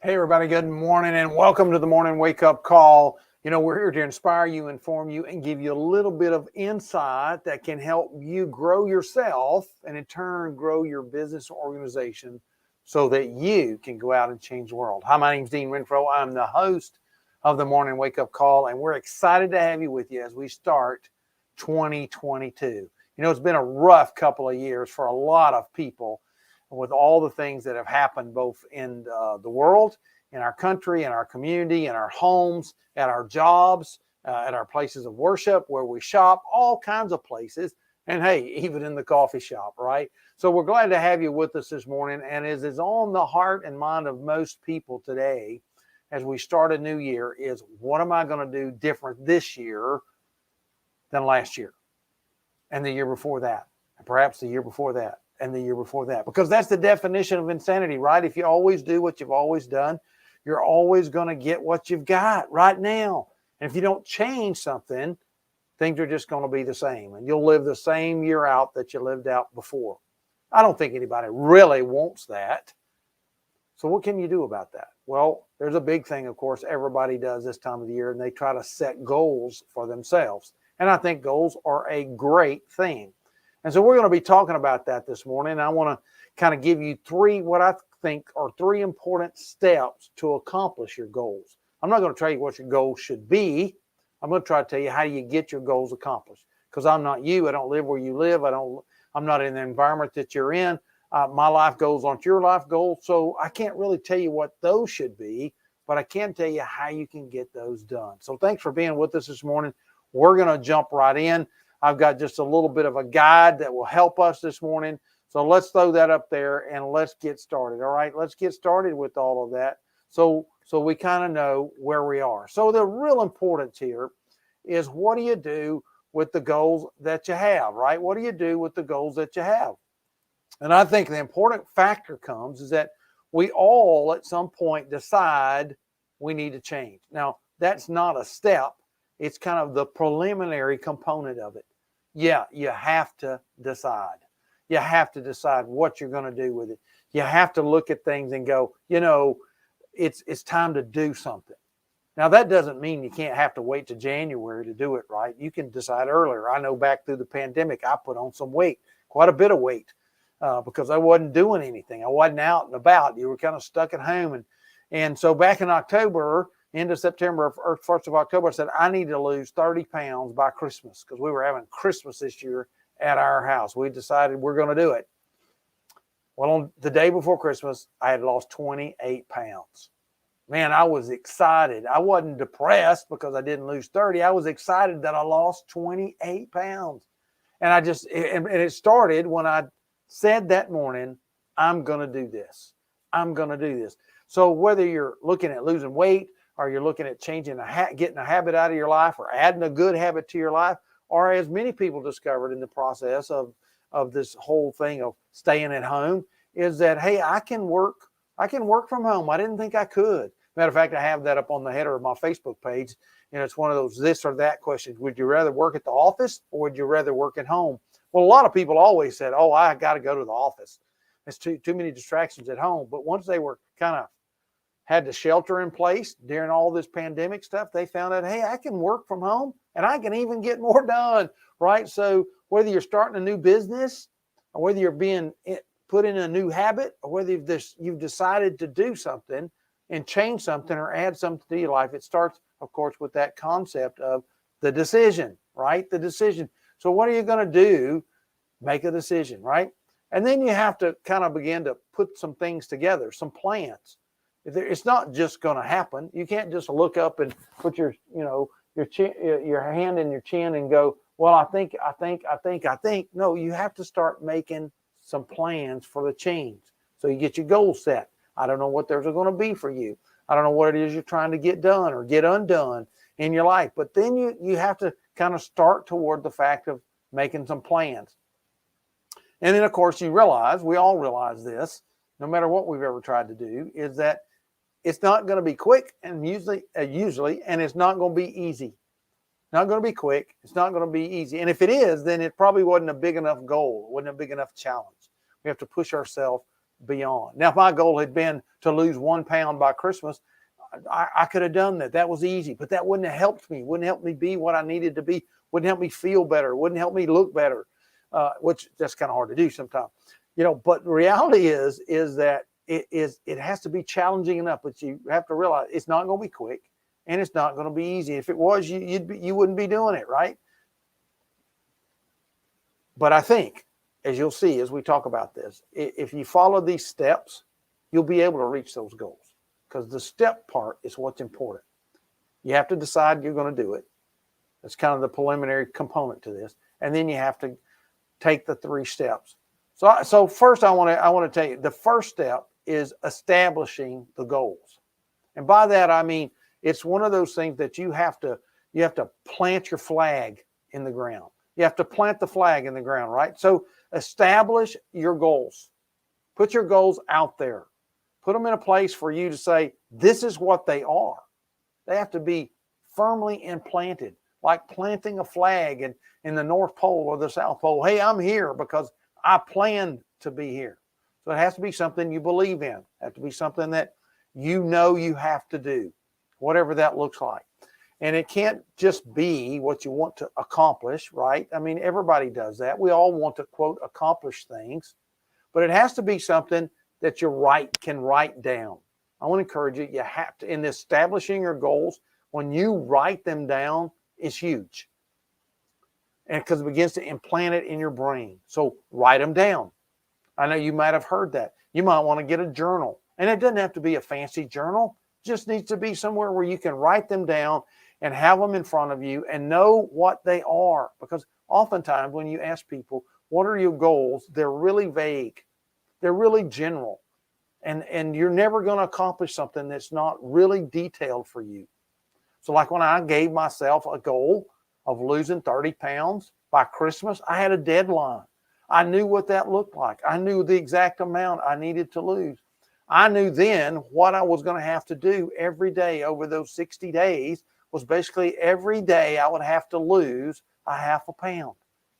Hey, everybody, good morning and welcome to the Morning Wake Up Call. We're here to inspire you, inform you, and give you a little bit of insight that can help you grow yourself and in turn grow your business or organization so that you can go out and change the world. Hi, my name's Dean Renfro. I'm the host of the Morning Wake Up Call, and we're excited to have you with you as we start 2022. It's been a rough couple of years for a lot of people with all the things that have happened both in the world, in our country, in our community, in our homes, at our jobs, at our places of worship, where we shop, all kinds of places. And hey, even in the coffee shop, right? So we're glad to have you with us this morning. And as is on the heart and mind of most people today, as we start a new year, is what am I going to do different this year than last year? And the year before that, and perhaps the year before that, and the year before that, because that's the definition of insanity, right? If you always do what you've always done, you're always going to get what you've got right now. And if you don't change something, things are just going to be the same, and you'll live the same year out that you lived out before. I don't think anybody really wants that. So what can you do about that? Well, there's a big thing, of course, everybody does this time of the year, and they try to set goals for themselves. And I think goals are a great thing. And so we're going to be talking about that this morning. I want to kind of give you what I think are three important steps to accomplish your goals. I'm not going to tell you what your goals should be. I'm going to try to tell you how you get your goals accomplished, because I'm not you. I don't live where you live. I'm not in the environment that you're in. My life goals aren't your life goals. So I can't really tell you what those should be, but I can tell you how you can get those done. So thanks for being with us this morning. We're going to jump right in. I've got just a little bit of a guide that will help us this morning. So let's throw that up there and let's get started. All right, let's get started with all of that. So we kind of know where we are. So the real importance here is, what do you do with the goals that you have, right? What do you do with the goals that you have? And I think the important factor comes is that we all at some point decide we need to change. Now, that's not a step. It's kind of the preliminary component of it. Yeah, you have to decide. You have to decide what you're going to do with it. You have to look at things and go, it's time to do something. Now, that doesn't mean you can't have to wait to January to do it, right? You can decide earlier. I know back through the pandemic, I put on some weight, quite a bit of weight, because I wasn't doing anything. I wasn't out and about. You were kind of stuck at home. And so back in October, end of September or 1st of October, I said, I need to lose 30 pounds by Christmas, because we were having Christmas this year at our house. We decided we're going to do it. Well, on the day before Christmas, I had lost 28 pounds. Man, I was excited. I wasn't depressed because I didn't lose 30. I was excited that I lost 28 pounds. And it started when I said that morning, I'm going to do this. I'm going to do this. So whether you're looking at losing weight, or you're looking at changing getting a habit out of your life, or adding a good habit to your life, or as many people discovered in the process of this whole thing of staying at home, is that, hey, I can work from home. I didn't think I could. Matter of fact, I have that up on the header of my Facebook page. It's one of those this or that questions. Would you rather work at the office, or would you rather work at home? Well, a lot of people always said, oh, I got to go to the office. There's too many distractions at home. But once they were kind of had the shelter in place during all this pandemic stuff, they found out, hey, I can work from home and I can even get more done, right? So whether you're starting a new business, or whether you're being put in a new habit, or whether you've decided to do something and change something or add something to your life, it starts, of course, with that concept of the decision, right? The decision. So what are you going to do? Make a decision, right? And then you have to kind of begin to put some things together, some plans. It's not just going to happen. You can't just look up and put your hand in your chin and go, well, I think. No, you have to start making some plans for the change. So you get your goals set. I don't know what those are going to be for you. I don't know what it is you're trying to get done or get undone in your life. But then you have to kind of start toward the fact of making some plans. And then, of course, we all realize this, no matter what we've ever tried to do, is that it's not going to be quick, and usually, and it's not going to be easy. Not going to be quick. It's not going to be easy. And if it is, then it probably wasn't a big enough goal. It wasn't a big enough challenge. We have to push ourselves beyond. Now, if my goal had been to lose 1 pound by Christmas, I could have done that. That was easy, but that wouldn't have helped me. Wouldn't help me be what I needed to be. Wouldn't help me feel better. Wouldn't help me look better, which that's kind of hard to do sometimes. But the reality is that it has to be challenging enough, but you have to realize it's not going to be quick and it's not going to be easy. If it was, you wouldn't be doing it, right? But I think, as you'll see as we talk about this, if you follow these steps, you'll be able to reach those goals, because the step part is what's important. You have to decide you're going to do it. That's kind of the preliminary component to this. And then you have to take the 3 steps. So first I want to tell you, the first step is establishing the goals. And by that, I mean, it's one of those things that you have to plant your flag in the ground. You have to plant the flag in the ground, right? So establish your goals. Put your goals out there. Put them in a place for you to say, this is what they are. They have to be firmly implanted, like planting a flag in the North Pole or the South Pole. Hey, I'm here because I plan to be here. So it has to be something you believe in. It has to be something that you know you have to do, whatever that looks like. And it can't just be what you want to accomplish, right? I mean, everybody does that. We all want to, quote, accomplish things. But it has to be something that you can write down. I want to encourage you, you have to, in establishing your goals, when you write them down, it's huge. And because it begins to implant it in your brain. So write them down. I know you might have heard that. You might want to get a journal. And it doesn't have to be a fancy journal. It just needs to be somewhere where you can write them down and have them in front of you and know what they are. Because oftentimes when you ask people, what are your goals? They're really vague. They're really general. And you're never going to accomplish something that's not really detailed for you. So like when I gave myself a goal of losing 30 pounds by Christmas, I had a deadline. I knew what that looked like. I knew the exact amount I needed to lose. I knew then what I was going to have to do every day over those 60 days was basically every day I would have to lose a half a pound.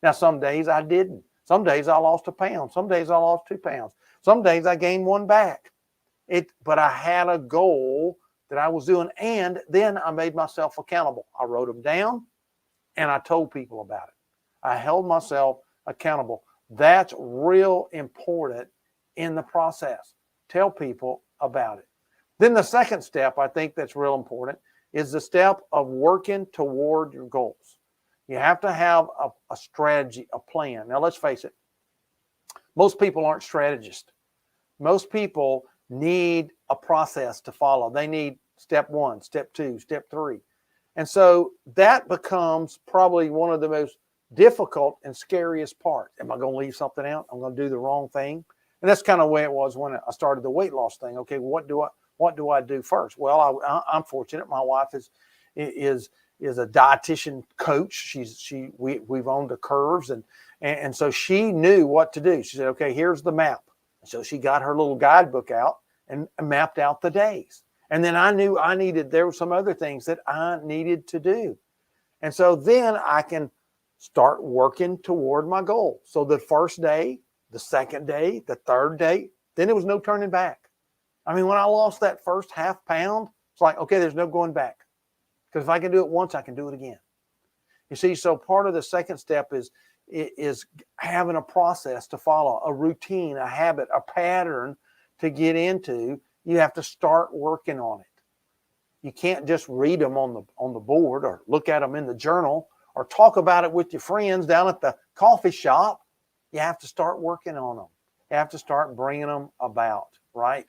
Now, some days I didn't. Some days I lost a pound. Some days I lost 2 pounds. Some days I gained 1 back. But I had a goal that I was doing, and then I made myself accountable. I wrote them down, and I told people about it. I held myself accountable. That's real important in the process. Tell people about it. Then the second step, I think that's real important, is the step of working toward your goals. You have to have a strategy, a plan. Now, let's face it. Most people aren't strategists. Most people need a process to follow. They need step 1, step 2, step 3. And so that becomes probably one of the most difficult and scariest parts. Am I going to leave something out? I'm going to do the wrong thing. And that's kind of the way it was when I started the weight loss thing. Okay, what do I do first? Well, I'm fortunate. My wife is a dietitian coach. We've owned the curves, and so she knew what to do. She said, okay, here's the map. So she got her little guidebook out and mapped out the days. And then I knew there were some other things that I needed to do. And so then I can start working toward my goal. So the first day, the second day, the third day, then there was no turning back. I mean, when I lost that first half pound, it's like, okay, there's no going back. Because if I can do it once, I can do it again. You see, so part of the second step is having a process to follow, a routine, a habit, a pattern to get into. You have to start working on it. You can't just read them on the board or look at them in the journal or talk about it with your friends down at the coffee shop. You have to start working on them. You have to start bringing them about, right?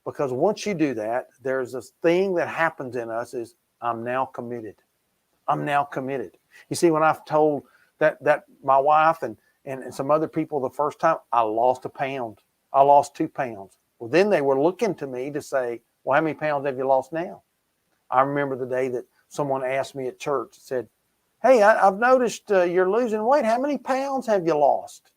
Because once you do that, there's this thing that happens in us is, I'm now committed. I'm now committed. You see, when I've told that my wife and some other people the first time, I lost a pound. I lost 2 pounds. Well, then they were looking to me to say, well, how many pounds have you lost now? I remember the day that someone asked me at church, said, hey, I've noticed you're losing weight. How many pounds have you lost?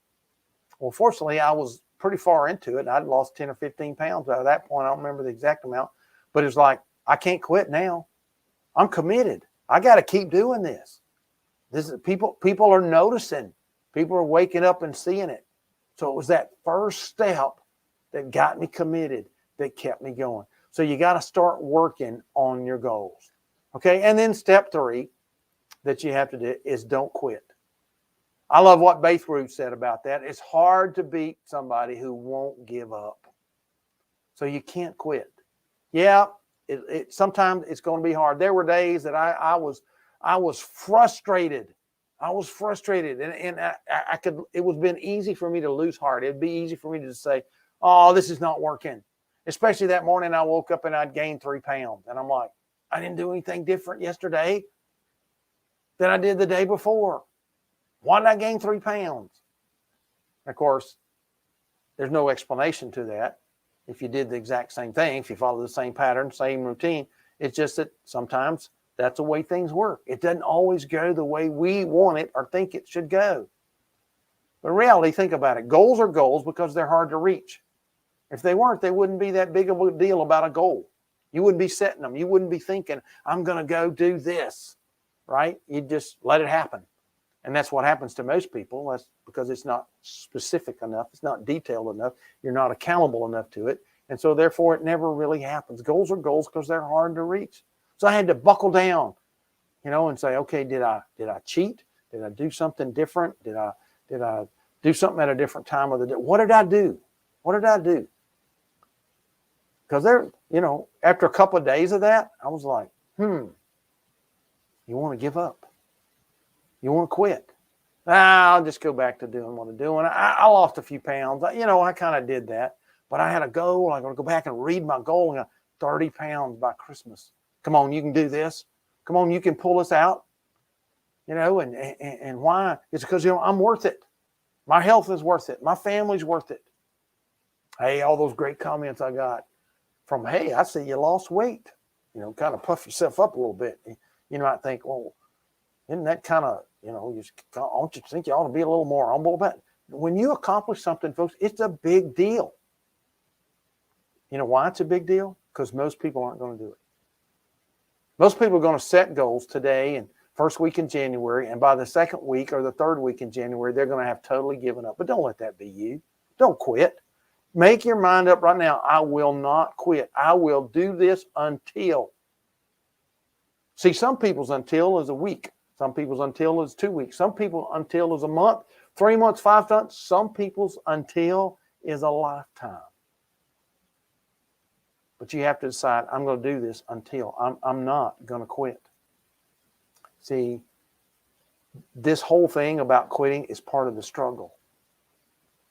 Well, fortunately, I was pretty far into it. I'd lost 10 or 15 pounds by that point. I don't remember the exact amount. But it's like, I can't quit now. I'm committed. I got to keep doing this. This is people are noticing. People are waking up and seeing it. So it was that first step that got me committed, that kept me going. So you got to start working on your goals. Okay. And then step 3 that you have to do is don't quit. I love what Baithroot said about that. It's hard to beat somebody who won't give up. So you can't quit. Yeah, sometimes it's going to be hard. There were days that I was frustrated. I was frustrated, and I could. It was been easy for me to lose heart. It'd be easy for me to say, "Oh, this is not working." Especially that morning, I woke up and I'd gained 3 pounds, and I'm like, I didn't do anything different yesterday than I did the day before. Why did I gain 3 pounds? Of course, there's no explanation to that. If you did the exact same thing, if you follow the same pattern, same routine, it's just that sometimes that's the way things work. It doesn't always go the way we want it or think it should go. But in reality, think about it. Goals are goals because they're hard to reach. If they weren't, they wouldn't be that big of a deal about a goal. You wouldn't be setting them. You wouldn't be thinking, I'm going to go do this, right? You just let it happen. And that's what happens to most people. That's because it's not specific enough. It's not detailed enough. You're not accountable enough to it. And so therefore it never really happens. Goals are goals because they're hard to reach. So I had to buckle down, and say, okay, did I cheat? Did I do something different? Did I do something at a different time of the day? What did I do? What did I do? Because after a couple of days of that, I was like, you want to give up? You want to quit? I'll just go back to doing what I'm doing. I lost a few pounds. I kind of did that. But I had a goal. I'm going to go back and read my goal. And 30 pounds by Christmas. Come on, you can do this. Come on, you can pull this out. And why? It's because, I'm worth it. My health is worth it. My family's worth it. Hey, all those great comments I got from, hey, I see you lost weight. Kind of puff yourself up a little bit. You might think, well, isn't that kind of, don't you think you ought to be a little more humble about it? When you accomplish something, folks, it's a big deal. You know why it's a big deal? Because most people aren't going to do it. Most people are going to set goals today and first week in January, and by the second week or the third week in January, they're going to have totally given up. But don't let that be you. Don't quit. Make your mind up right now. I will not quit. I will do this until. See, some people's until is a week. Some people's until is 2 weeks. Some people until is a month, 3 months, 5 months. Some people's until is a lifetime. But you have to decide, I'm going to do this until. I'm not going to quit. See, this whole thing about quitting is part of the struggle.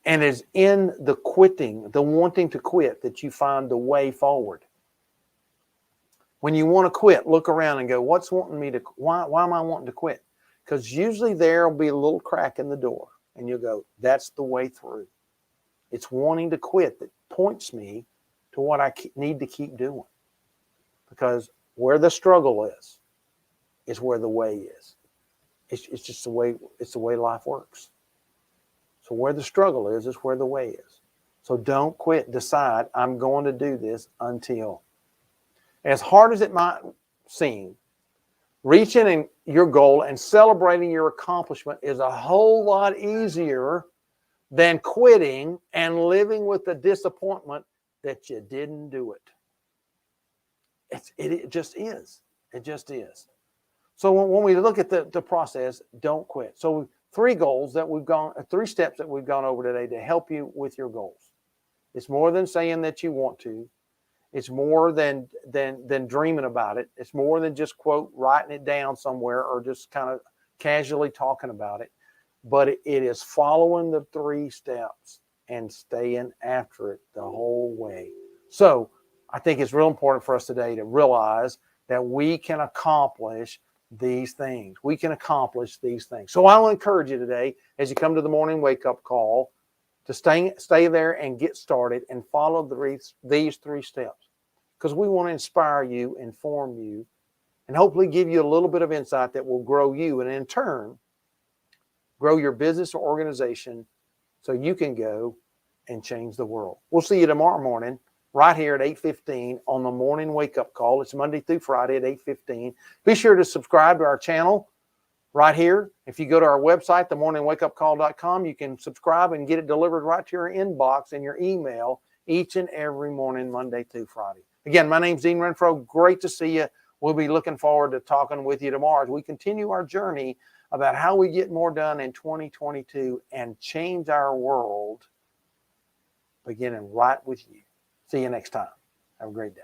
And it's in the quitting, the wanting to quit, that you find the way forward. When you want to quit, look around and go, why am I wanting to quit? Because usually there will be a little crack in the door. And you'll go, that's the way through. It's wanting to quit that points me to what I need to keep doing. Because where the struggle is where the way is. It's just the way life works. So where the struggle is where the way is. So don't quit. Decide, I'm going to do this until. As hard as it might seem, reaching in your goal and celebrating your accomplishment is a whole lot easier than quitting and living with the disappointment that you didn't do it. It just is. It just is. So when we look at the process, don't quit. So 3 steps that we've gone over today to help you with your goals. It's more than saying that you want to. It's more than dreaming about it. It's more than just, quote, writing it down somewhere or just kind of casually talking about it. But it is following the 3 steps and staying after it the whole way. So I think it's real important for us today to realize that we can accomplish these things. We can accomplish these things. So I will encourage you today, as you come to the morning wake-up call, to stay there and get started and follow these 3 steps. Because we want to inspire you, inform you, and hopefully give you a little bit of insight that will grow you and in turn grow your business or organization so you can go and change the world. We'll see you tomorrow morning right here at 8:15 on the morning wake-up call. It's Monday through Friday at 8:15. Be sure to subscribe to our channel right here. If you go to our website, themorningwakeupcall.com, you can subscribe and get it delivered right to your inbox and your email each and every morning, Monday through Friday. Again, my name's Dean Renfro. Great to see you. We'll be looking forward to talking with you tomorrow as we continue our journey about how we get more done in 2022 and change our world, beginning right with you. See you next time. Have a great day.